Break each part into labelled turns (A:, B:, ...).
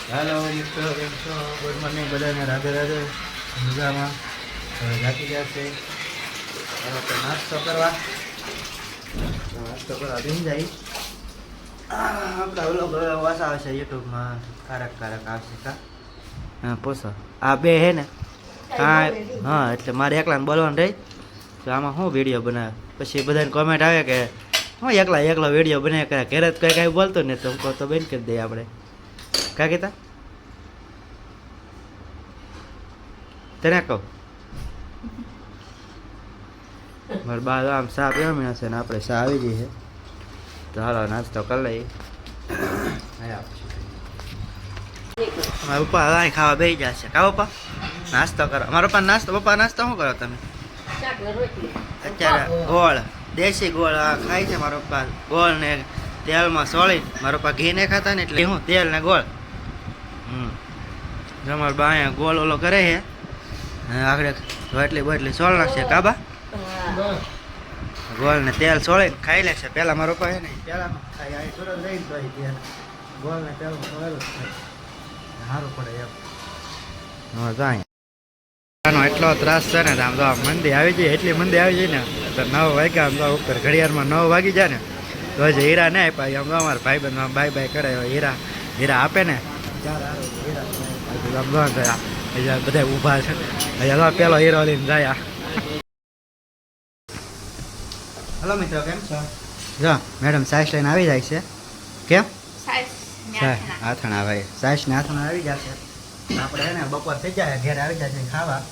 A: Hello મિત્રો, કેમ છો? ગુડ મોર્નિંગ બધાને, રાધે રાધે. મજામાં જાતી જશે નાસ્તો કરવા બેસી જાય. આપણા ઓલો વાસ આવશે યુટ્યુબમાં, કારક આવશે કા. હા પૂછો, આ બે હે ને? હા એટલે મારે એકલાને બોલવાનું રહી તો આમાં શું વિડીયો બનાવે, પછી બધાને કોમેન્ટ આવે કે હું એકલો વિડીયો બનાવે કરે, ઘરે જ કંઈ બોલતો ને તો હું તો બેન કરી દઈએ આપણે. કા કીધા તને કહું મારે બાદ આમ સા પીવા મળ્યા છે ને આપણે સા આવી જઈએ છે તો હાલો નાસ્તો કરી લઈએ. મારા પપ્પા હવે ખાવા બેસી જશે. કા પપ્પા નાસ્તો કરો? મારા પપ્પા નાસ્તો શું કરો તમે અત્યારે? ગોળ, દેશી ગોળ ખાય છે મારા પપ્પા. ગોળ ને તેલમાં સોળી. મારા પપ્પા ઘી ને ખાતા ને એટલે હું તેલ ને ગોળ. અમારા બા અહીંયા ગોળ ઓલો કરે છે, આગળ રોટલી સોળ નાખશે. કાબા ગોળ ને તેલ સોળે ખાઈ લેશે. પેલા મારો પપ્પા છે ને પેલા સુરત રહીને તો ગોળ ને તેલ સોળેલું સારું પડે એમ. એટલો ત્રાસ છે ને આમ તો મંદી આવી જાય, એટલી મંદી આવી જાય ને તો 9 વાગ્યા આમ તો ઉપર ઘડિયાળમાં 9 વાગી જાય ને તો હજી હીરા ને આપ્યા. આમ તો અમારા ભાઈબંધ બાય કરે હીરા આપે ને ત્યારે બધા ઊભા છે. પેલો હીરો લઈને જાય. હલો મિત્રો, કેમ છો? જો મેડમ સાઈસ લઈને આવી જાય છે. કેમ આથણા ભાઈ સાઈસ ને આથણા આવી જશે. આપણે ને બપોર થઈ જાય ઘેર આવી જાય ખાવા.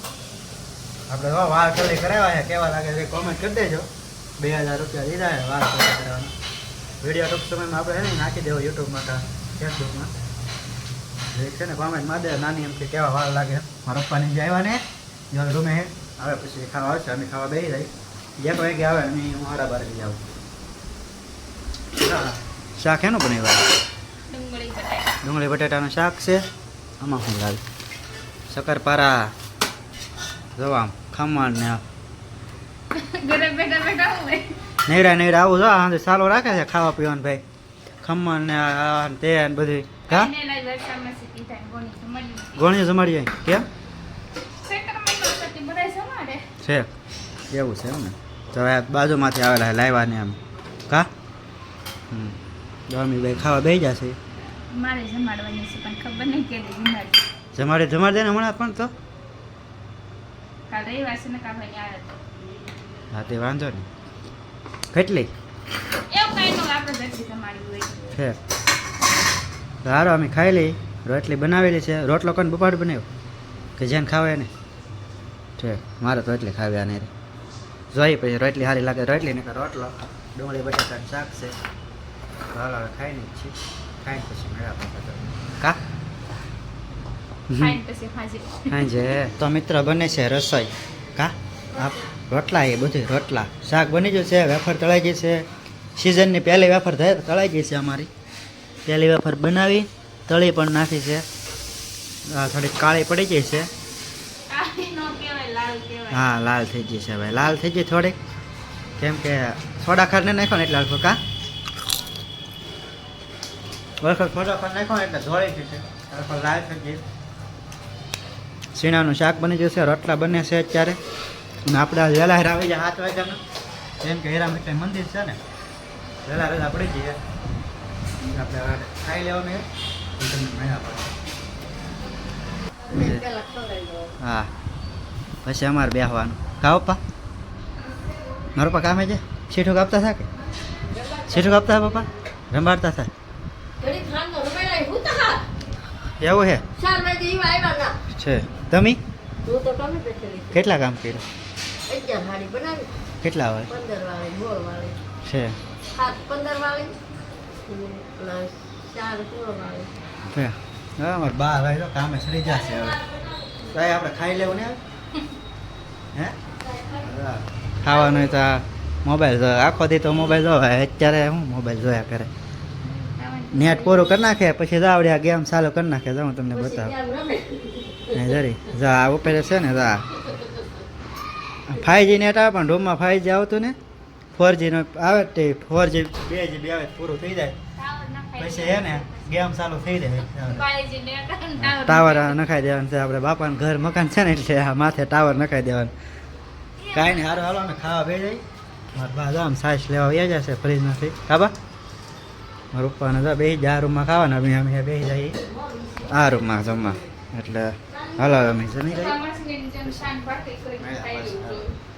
A: આપણે વાળ કલર કરાવ્યા છે, કેવા લાગે છે કોમેન્ટ કરી દેજો. 2000 રૂપિયા લીધા છે વાળ કલર કરાવવાના. વિડીયો ટૂંક સમયમાં આપણે ને નાખી દેવો યુટ્યુબમાં કે ફેસબુકમાં. છે ને કોમેન્ટ માં દે નાની એમ કે કેવા વાળ લાગે. મારા પપ્પાની જે આવ્યા ને રૂમે આવે પછી ખાવા આવશે, અમે ખાવા બેસી જાય. 1 વાગે આવે અને હું 12:30 જાઉં. શાક એનું બનાવ્યું? ડુંગળી બટાટાનું શાક છે. આમાં શું લાલ શક્કરપારા જોવા ખમણ ને નેવરા આવું જો સાલો રાખે છે ખાવા પીવાનું ભાઈ. ખમણ ને તે બધું કા ગોણી જમાડી કેમ છે એવું છે એમ ને? તો બાજુમાંથી આવેલા લાવ્યા ને એમ કા ભાઈ ખાવા બેસી જશે.
B: મારે જમાડવાની છે પણ ખબર નહીં કે
A: જમાડે દે ને હમણાં પણ તો
B: કાલ રવિવાર છે ને કાભાઈ આવે તો
A: હા તે વાંધો નહીં. કેટલી
B: એવું કઈ નો આપણે ઘરથી જમાડી હોય
A: છે સારો અમે ખાઈ લઈ. રોટલી બનાવેલી છે. રોટલો કોને બપાડ બનાવ્યો કે જેને ખાવે ને છે? મારે તો એટલી ખાવ્યા નહીં જોઈ પછી રોટલી સારી લાગે રોટલી ને રોટલો ડુંગળી બટાટાનું શાક છે. હાલ હવે ખાઈને છીએ, ખાઈને પછી મેળા કા સાંજે તો મિત્ર બને છે રસોઈ કા રોટલા એ બધું રોટલા શાક બની ગયું છે. વેફર તળાઈ ગઈ છે. સિઝનની પહેલી વેફર તળાઈ ગઈ છે. અમારી પહેલી વેફર બનાવી તળી પણ નાખી છે. થોડીક કાળી પડી ગઈ છે. હા લાલ થઈ ગઈ છે ભાઈ, લાલ થઈ ગઈ થોડીક કેમ કે સોડા ખાર ને નાખો ને એટલે હલકો કા વખત સોડા ખાર નાખો ને એટલે ધોળી ગઈ છે હલકો લાલ થઈ ગઈ. સીણાનું શાક બની જશે. રોટલા બને છે અત્યારે. અને આપણે વહેલા હેરા આવી જાય 7 વાગ્યામાં જેમ કે હેરા મીઠાઈ મંદિર છે ને વહેલા રજા પડી જઈએ આપણે ખાઈ લેવાનું. હા પછી અમારે બેસવાનું કા પપ્પા? મારા પપ્પા કામે છે. સીઠું કાપતા થાય કે સીઠું કાપતા થાય પપ્પા? રંબાડતા થાય એવું છે છે. તમે કેટલા કામ કર્યું? કેટલા વાળે છે? 15 હા અમારે 12 વાગે કામે સડી જશે. હવે ભાઈ આપણે ખાઈ લેવું ને હે ખાવાનું તો મોબાઈલ જો આખો દી તો મોબાઈલ જોવે. અત્યારે હું મોબાઈલ જોયા કરે. નેટ પૂરું કરી નાખે પછી જાવડે ગેમ ચાલુ કરી નાખે. જાઉં તમને બતાવું જરી જા આ ઉપર છે ને જા 5G નેટ આવે પણ રૂમમાં 5G આવતું ને 4G નો આવે તે 4G 2GB આવે પૂરું થઈ જાય પછી હે ને ગેમ ચાલુ થઈ જાય
B: બાઈજીને
A: ટાવર નખાઈ દેવાનું છે આપણે બાપાનું ઘર મકાન છે ને એટલે આ માથે ટાવર નખાઈ દેવાનું કાંઈ નહીં હારું હાલો અમે ખાવા બે જાય મારા બા આમ સાઈસ લેવા વ્યા જશે ફ્રીજમાંથી ખાવા મારા પપ્પાને તો બે જ આ રૂમમાં ખાવાના અમે બે જઈએ આ રૂમમાં જમવા એટલે હાલો અમે જમી લઈએ
B: શાન પાર્ટી કરી ખાઈ લેવું જોઈએ.